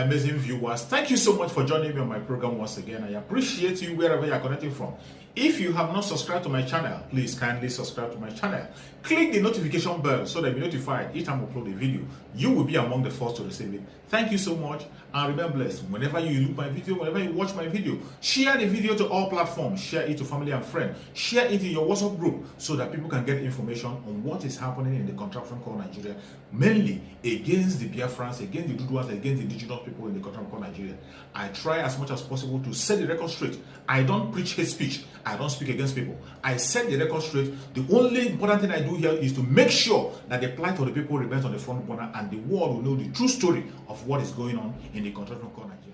amazing viewers. Thank you so much for joining me on my program once again. I appreciate you wherever you are connecting from. If you have not subscribed to my channel, please kindly subscribe to my channel. Click the notification bell so that you'll be notified each time I upload a video. You will be among the first to receive it. Thank you so much and remain blessed. Whenever you look my video, whenever you watch my video, share the video to all platforms. Share it to family and friends. Share it in your WhatsApp group so that people can get information on what is happening in the contraption called Nigeria, mainly against the Biafrans, against the Duduas, against the indigenous people in the contraption called Nigeria. I try as much as possible to set the record straight. I don't preach hate speech. I don't speak against people. I set the record straight. The only important thing I do here is to make sure that the plight of the people remains on the front burner and the world will know the true story of what is going on in the contraption called Nigeria.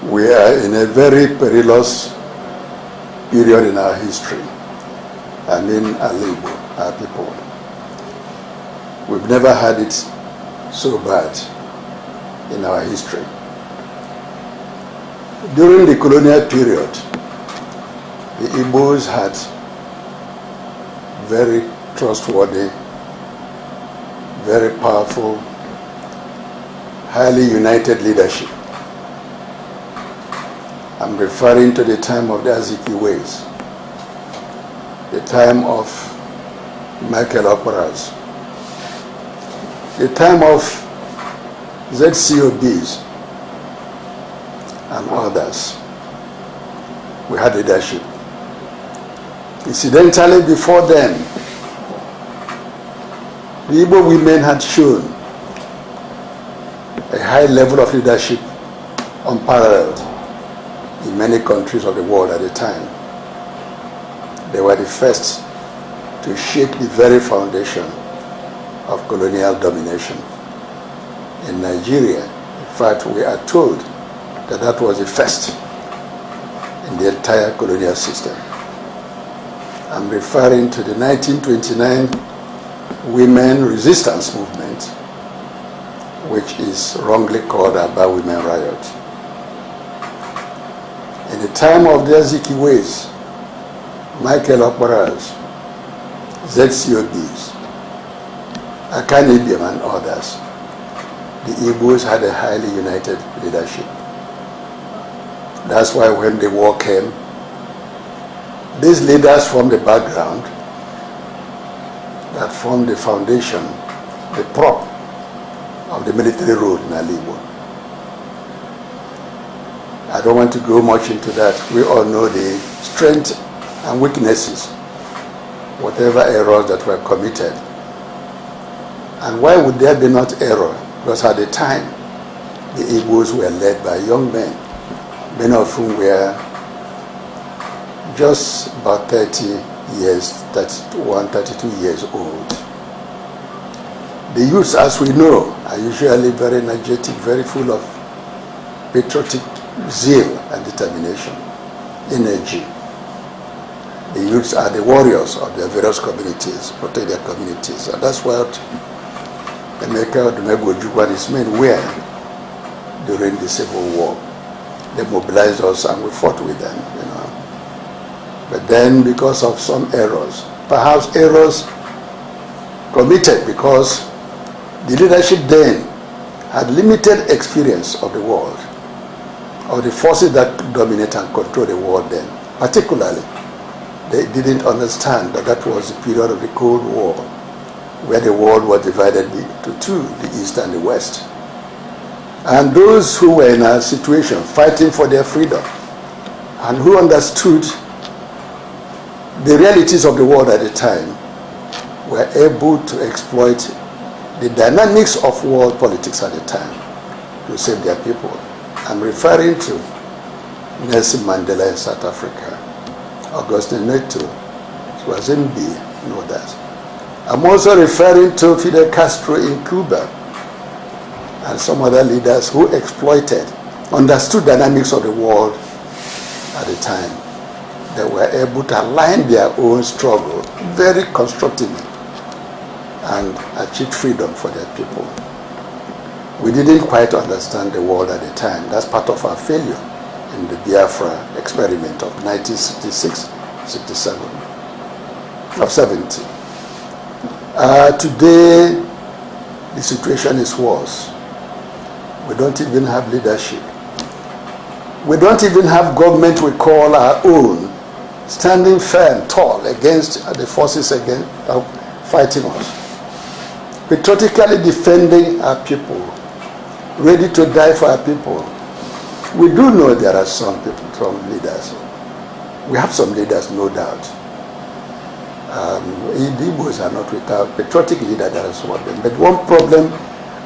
We are in a very perilous period in our history. I mean, our labor, our people. We've never had it so bad in our history. During the colonial period, the Igbos had very trustworthy, very powerful, highly united leadership. I'm referring to the time of the Azikiwes, the time of Michael Operas, the time of ZCOBs and others. We had leadership. Incidentally, before then, the Igbo women had shown a high level of leadership unparalleled in many countries of the world at the time. They were the first to shake the very foundation of colonial domination. In Nigeria, in fact, we are told that that was the first in the entire colonial system. I'm referring to the 1929 Women Resistance Movement, which is wrongly called Aba Women Riot. In the time of the Azikiwes, Michael Operas, ZCOBs, Akanibiam and others, the Igbos had a highly united leadership. That's why when the war came, these leaders from the background that formed the foundation, the prop of the military rule in Alibo. I don't want to go much into that. We all know the strengths and weaknesses, whatever errors that were committed. And why would there be not error? Because at the time, the Igbos were led by young men, many of whom were just about 30 years, 31, 32 years old. The youths, as we know, are usually very energetic, very full of patriotic zeal and determination, energy. The youths are the warriors of their various communities, protect their communities. And that's what Emeka Odumegwu Ojukwu and his men were during the Civil War. They mobilized us and we fought with them, you know. But then because of some errors, perhaps errors committed because the leadership then had limited experience of the world, of the forces that dominate and control the world then. Particularly, they didn't understand that that was the period of the Cold War, where the world was divided into two, the East and the West. And those who were in a situation fighting for their freedom and who understood the realities of the world at the time were able to exploit the dynamics of world politics at the time to save their people. I'm referring to Nelson Mandela in South Africa, Augustine Neto, Swazimbi, and others. I'm also referring to Fidel Castro in Cuba and some other leaders who exploited, understood dynamics of the world at the time. They were able to align their own struggle very constructively and achieve freedom for their people. We didn't quite understand the world at the time. That's part of our failure in the Biafra experiment of 1966, 67, of 70. Today, the situation is worse. We don't even have leadership. We don't even have government we call our own, standing firm, tall against the forces fighting us. Patriotically defending our people, ready to die for our people. We do know there are some people, some leaders. We have some leaders, no doubt. The Igbos are not without patriotic leaders, there are some of them. But one problem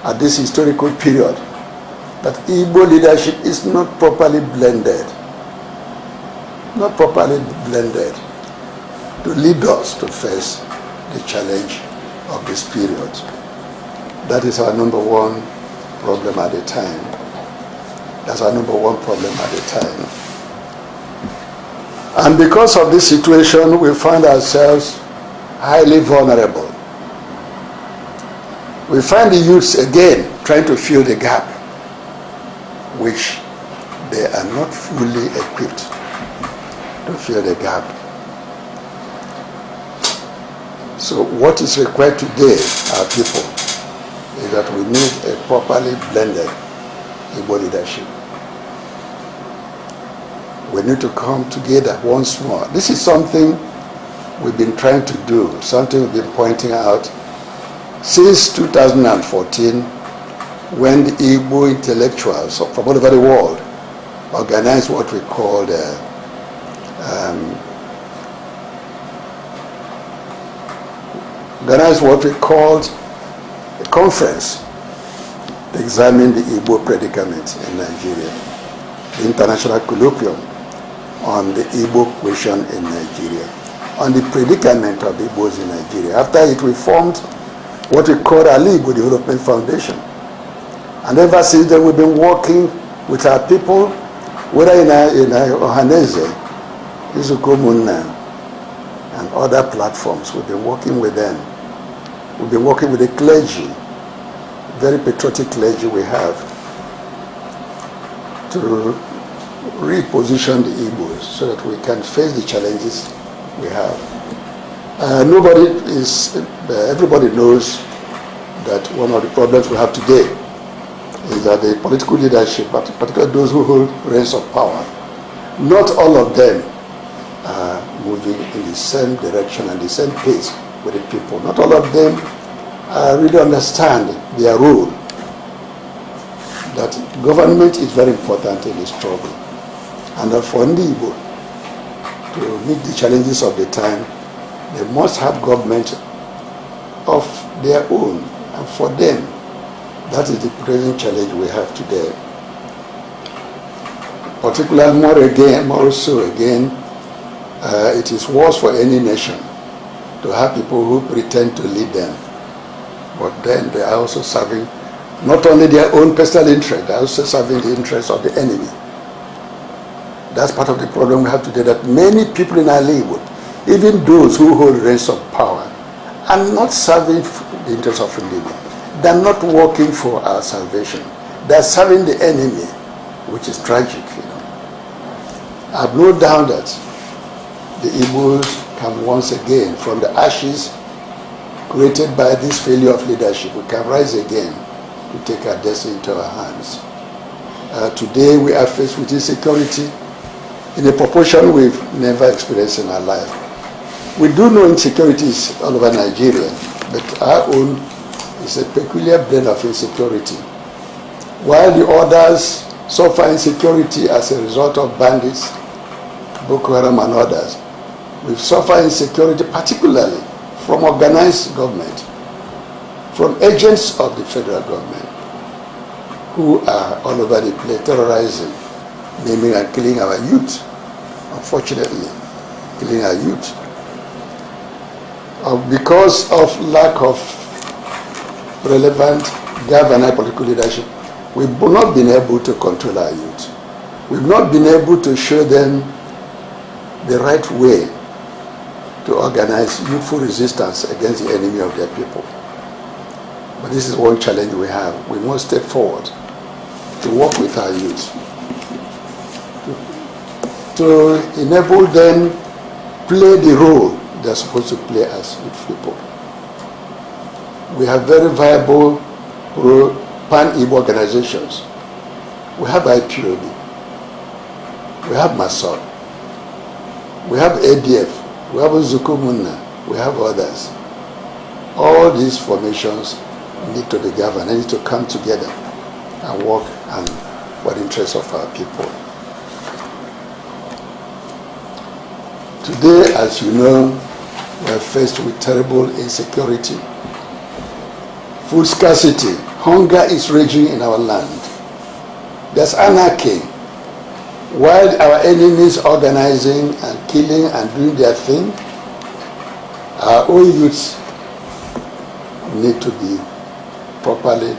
at this historical period, that Igbo leadership is not properly blended. Not properly blended to lead us to face the challenge of this period. That is our number one problem at the time. That's our number one problem at the time. And because of this situation, we find ourselves highly vulnerable. We find the youths again trying to fill the gap, which they are not fully equipped to fill the gap. So what is required today, our people, is that we need a properly blended Igbo leadership. We need to come together once more. This is something we've been trying to do, something we've been pointing out since 2014, when the Igbo intellectuals from all over the world organized what we called a conference to examine the Igbo predicament in Nigeria, the international colloquium on the Igbo question in Nigeria, on the predicament of the Igbos in Nigeria. After it, we formed what we call our Igbo Development Foundation. And ever since then, we've been working with our people, whether in Ohaneze, Izukomunna, and other platforms. We've been working with them. We've been working with the clergy, very patriotic clergy we have, to reposition the Igbos so that we can face the challenges we have. Everybody knows that one of the problems we have today is that the political leadership, particularly those who hold reins of power, not all of them are moving in the same direction and the same pace with the people. Not all of them really understand their role. That government is very important in this struggle. And for Igbo to meet the challenges of the time, they must have government of their own and for them. That is the present challenge we have today. Particularly it is worse for any nation to have people who pretend to lead them, but then they are also serving not only their own personal interest, they are also serving the interests of the enemy. That's part of the problem we have today, that many people in our Igbo, even those who hold reins of power, are not serving the interests of Igbo. They're not working for our salvation. They're serving the enemy, which is tragic. I have no doubt that the Igbos can once again, from the ashes created by this failure of leadership, we can rise again to take our destiny into our hands. Today we are faced with insecurity in a proportion we've never experienced in our life. We do know insecurity is all over Nigeria, but our own is a peculiar blend of insecurity. While the others suffer insecurity as a result of bandits, Boko Haram and others, we've suffered insecurity particularly from organized government, from agents of the federal government, who are all over the place terrorizing, maiming and killing our youth. Unfortunately, killing our youth. Because of lack of relevant government political leadership, we've not been able to control our youth. We've not been able to show them the right way to organize youthful resistance against the enemy of their people. But this is one challenge we have. We must step forward to work with our youth, to enable them play the role they're supposed to play as youth people. We have very viable pan-Igbo organizations. We have IPOB, we have Masor, we have ADF, we have Zukumuna, we have others. All these formations need to be governed, they need to come together and work for the interests of our people. Today, as you know, we are faced with terrible insecurity, food scarcity, hunger is raging in our land. There's anarchy. While our enemies organizing and killing and doing their thing, our own youths need to be properly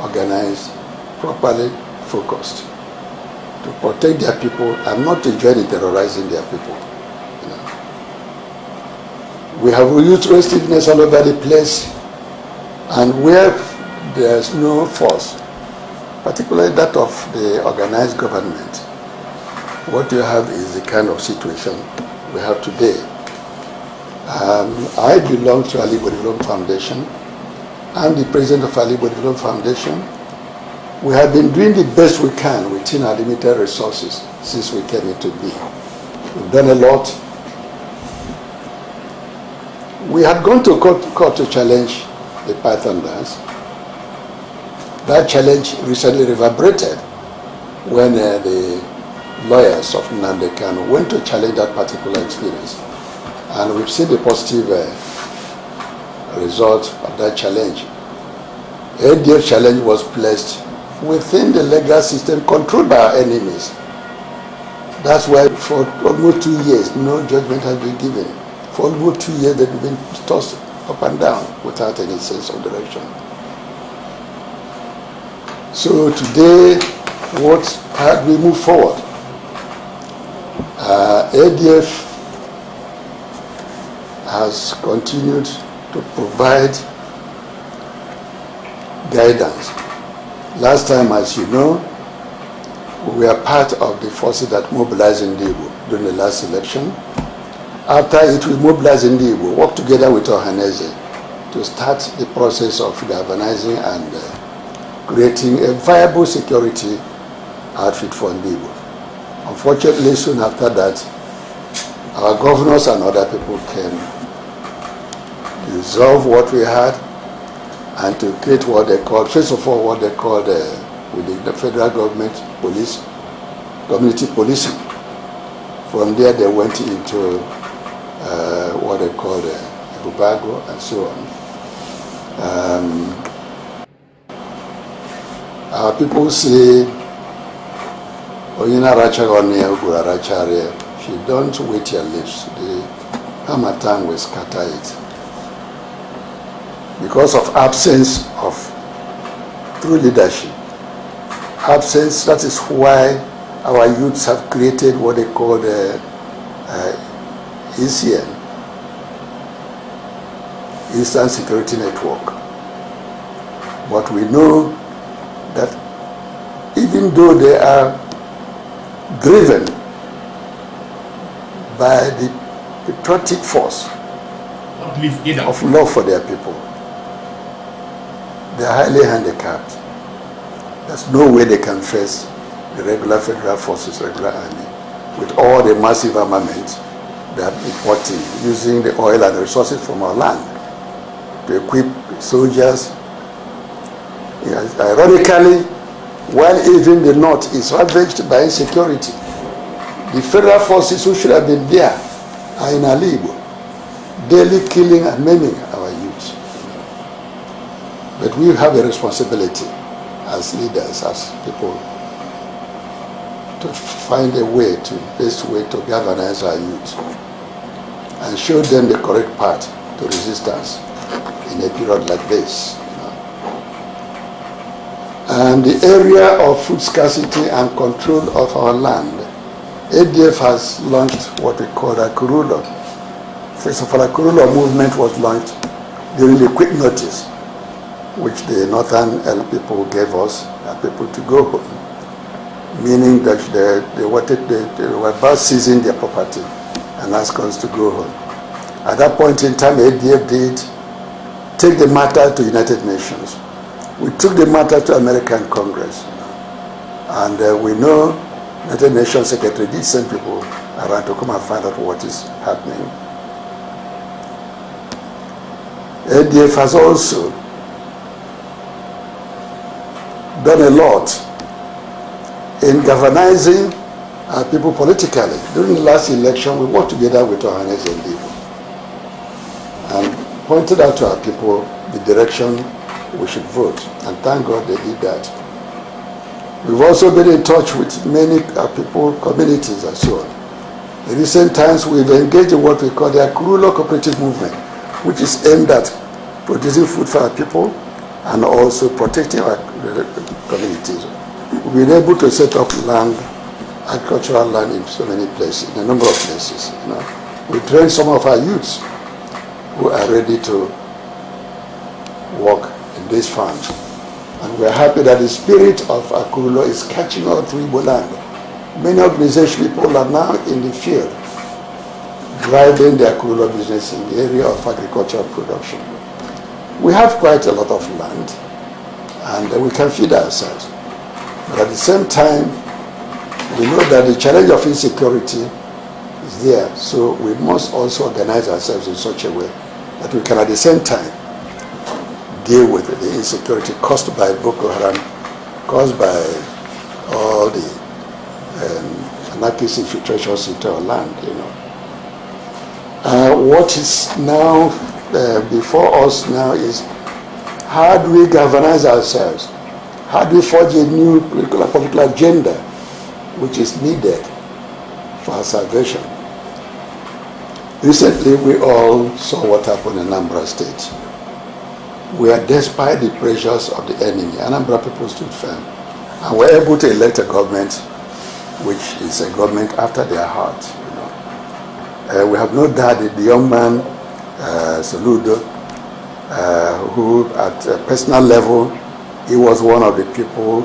organized, properly focused to protect their people and not to join in terrorizing their people. We have youth restiveness all over the place, and where there's no force, particularly that of the organized government, what you have is the kind of situation we have today. I belong to Alibo Development Foundation. I'm the president of Alibo Development Foundation. We have been doing the best we can within our limited resources since we came into being. We've done a lot. We had gone to court to challenge the Python dance. That challenge recently reverberated when the lawyers of Nnamdi Kanu went to challenge that particular experience. And we've seen the positive result of that challenge. ADF challenge was placed within the legal system controlled by our enemies. That's why for almost 2 years, no judgment has been given. For almost 2 years, they've been tossed up and down without any sense of direction. So today, how do we move forward? ADF has continued to provide guidance. Last time, as you know, we were part of the forces that mobilized in Igbo during the last election. After it, we mobilized in Igbo, worked together with Ohaneze to start the process of galvanizing and creating a viable security outfit for Igbo. Unfortunately, soon after that, our governors and other people came to resolve what we had and to create what they called, first of all, what they called with the federal government police, community policing. From there, they went into what they called Bubago and so on. Our people say, if you don't wet your lips, the Hamatan will scatter it. Because of absence of true leadership. Absence, that is why our youths have created what they call the ECN, Eastern Security Network. But we know that even though they are driven by the patriotic force of love for their people, they are highly handicapped. There's no way they can face the regular federal forces, regular army, with all the massive armament they are importing, using the oil and the resources from our land to equip soldiers. Yes, ironically, while even the North is ravaged by insecurity, the federal forces who should have been there are in Alibo, daily killing and maiming our youth. But we have a responsibility as leaders, as people, to find a way, best way to galvanize our youth and show them the correct path to resistance in a period like this. And the area of food scarcity and control of our land, ADF has launched what we call a Kurulo. First of all, a Kurulo movement was launched during the quick notice, which the northern people gave us, people to go home, meaning that they were about seizing their property and asked us to go home. At that point in time, ADF did take the matter to United Nations, We took the matter to American Congress, and we know United Nations Secretary did send people around to come and find out what is happening. ADF has also done a lot in galvanizing people politically. During the last election, we worked together with our NSND and pointed out to our people the direction we should vote, and thank God they did that. We've also been in touch with many people, communities and so on. In recent times, we've engaged in what we call the Akurulo Cooperative Movement, which is aimed at producing food for our people and also protecting our communities. We've been able to set up land, agricultural land in so many places, in a number of places. We train some of our youths who are ready to work in these farms. And we're happy that the spirit of Akurulo is catching on to Igbo land. Many organization people are now in the field, driving the Akurulo business in the area of agricultural production. We have quite a lot of land, and we can feed ourselves. But at the same time, we know that the challenge of insecurity is there, so we must also organize ourselves in such a way that we can at the same time deal with the insecurity caused by Boko Haram, caused by all the anarchist infiltrations into our land. What is now before us now is, how do we galvanize ourselves? How do we forge a new political agenda which is needed for our salvation? Recently, we all saw what happened in Anambra State, where despite the pressures of the enemy, Anambra people stood firm and were able to elect a government which is a government after their heart. We have no doubt that the young man, Soludo, who at a personal level, he was one of the people,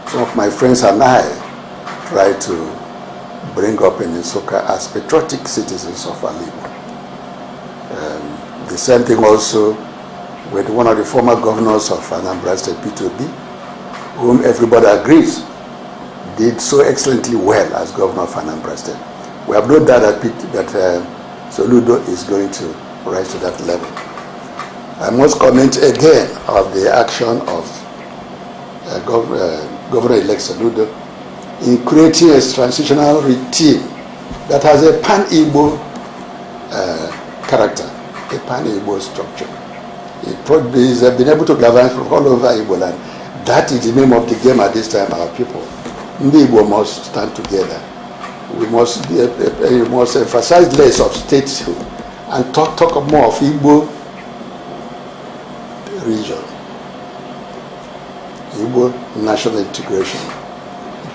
some of my friends and I tried to bring up in Nsukka as patriotic citizens of Alibo. The same thing also with one of the former governors of Anambra State, P2B, whom everybody agrees did so excellently well as governor of Anambra State. We have no doubt that Soludo is going to rise to that level. I must comment again of the action of Governor-elect Soludo in creating a transitional team that has a pan-Igbo character, a pan-Igbo structure. He's been able to govern from all over Igbo land. That is the name of the game at this time, our people. Igbo must stand together. We must emphasize less of statehood and talk more of Igbo region, Igbo national integration.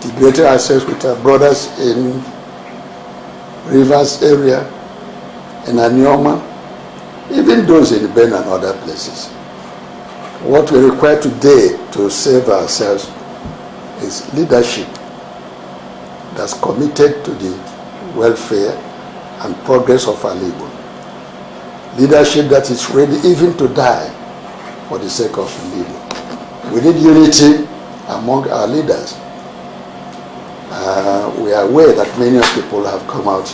Integrating ourselves with our brothers in Rivers area, in Anioma, even those in Ben and other places. What we require today to save ourselves is leadership that's committed to the welfare and progress of our Igbo. Leadership that is ready even to die for the sake of Igbo. We need unity among our leaders. We are aware that many people have come out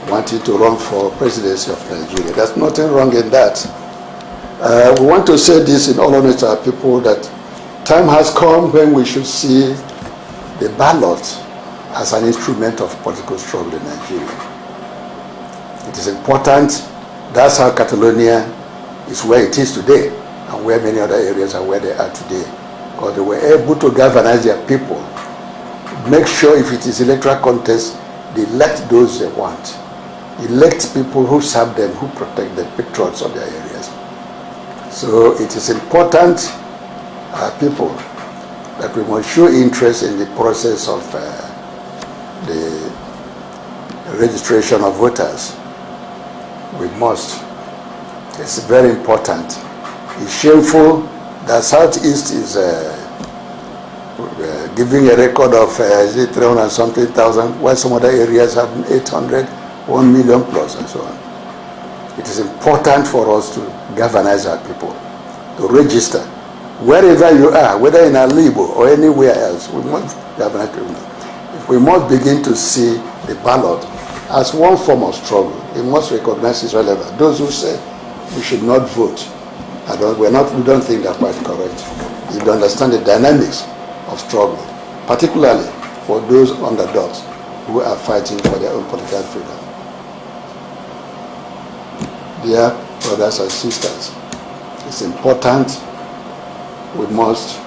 wanting to run for presidency of Nigeria. There's nothing wrong in that. We want to say this in all honesty to our people, that time has come when we should see the ballot as an instrument of political struggle in Nigeria. It is important. That's how Catalonia is where it is today, and where many other areas are where they are today, because they were able to galvanize their people, make sure if it is electoral contest, they elect those they want, elect people who serve them, who protect the patriots of their areas. So it is important, people, that we must show interest in the process of the registration of voters. We must. It's very important. It's shameful that Southeast is giving a record of 300 and something thousand, while some other areas have 800, 1 million plus, and so on. It is important for us to galvanize our people, to register, Wherever you are, whether in Alibo or anywhere else, we must begin to see the ballot as one form of struggle. We must recognize its relevance. Those who say we should not vote, we don't think they're quite correct. You don't understand the dynamics of struggle, particularly for those underdogs who are fighting for their own political freedom. Dear brothers and sisters, it's important. We must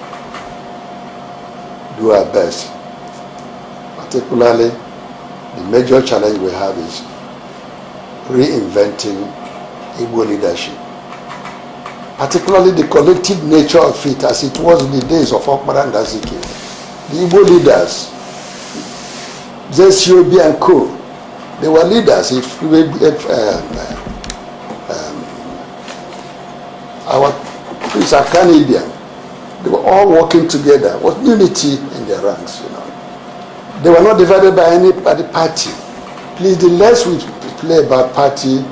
do our best. Particularly, the major challenge we have is reinventing Igbo leadership. Particularly the collective nature of it as it was in the days of Okpara and Aziki. The Igbo leaders, Zesiobi and Co., they were leaders. Our priests are Canadian. They were all working together with unity in their ranks, They were not divided by any party. Please, the less we play about party,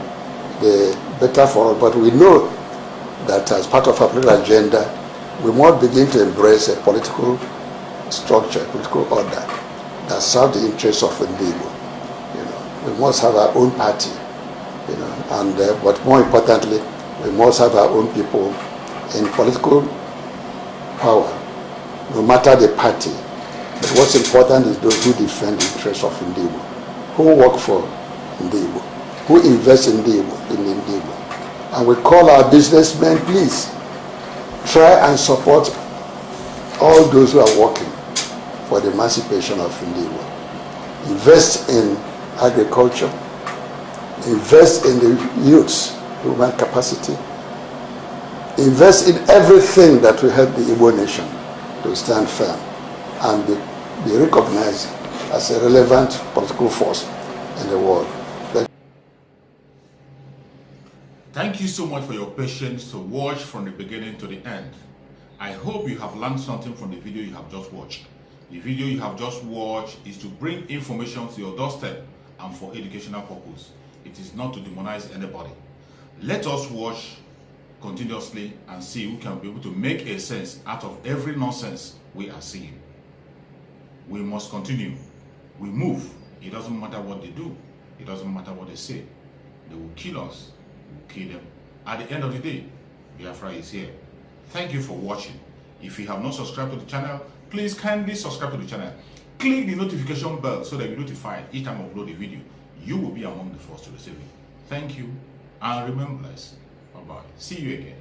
the better for us. But we know that as part of our political agenda, we must begin to embrace a political structure, political order that serves the interests of the people. We must have our own party, but more importantly, we must have our own people in political power, no matter the party. But what's important is those who defend the interests of Ndibo, who work for Ndibo, who invest in Ndibo. And we call our businessmen, please, try and support all those who are working for the emancipation of Ndibo. Invest in agriculture, invest in the youth's human capacity, invest in everything that will help the Igbo nation to stand firm and be recognized as a relevant political force in the world. Thank you so much for your patience to watch from the beginning to the end. I hope you have learned something from the video you have just watched. The video you have just watched is to bring information to your doorstep and for educational purpose. It is not to demonize anybody. Let us watch continuously and see who can be able to make a sense out of every nonsense we are seeing. We must continue. We move. It doesn't matter what they do. It doesn't matter what they say. They will kill us. We will kill them. At the end of the day, Biafra is here. Thank you for watching. If you have not subscribed to the channel, please kindly subscribe to the channel. Click the notification bell so that you'll be notified each time I upload a video. You will be among the first to receive it. Thank you and remain blessed. Bye-bye. See you again.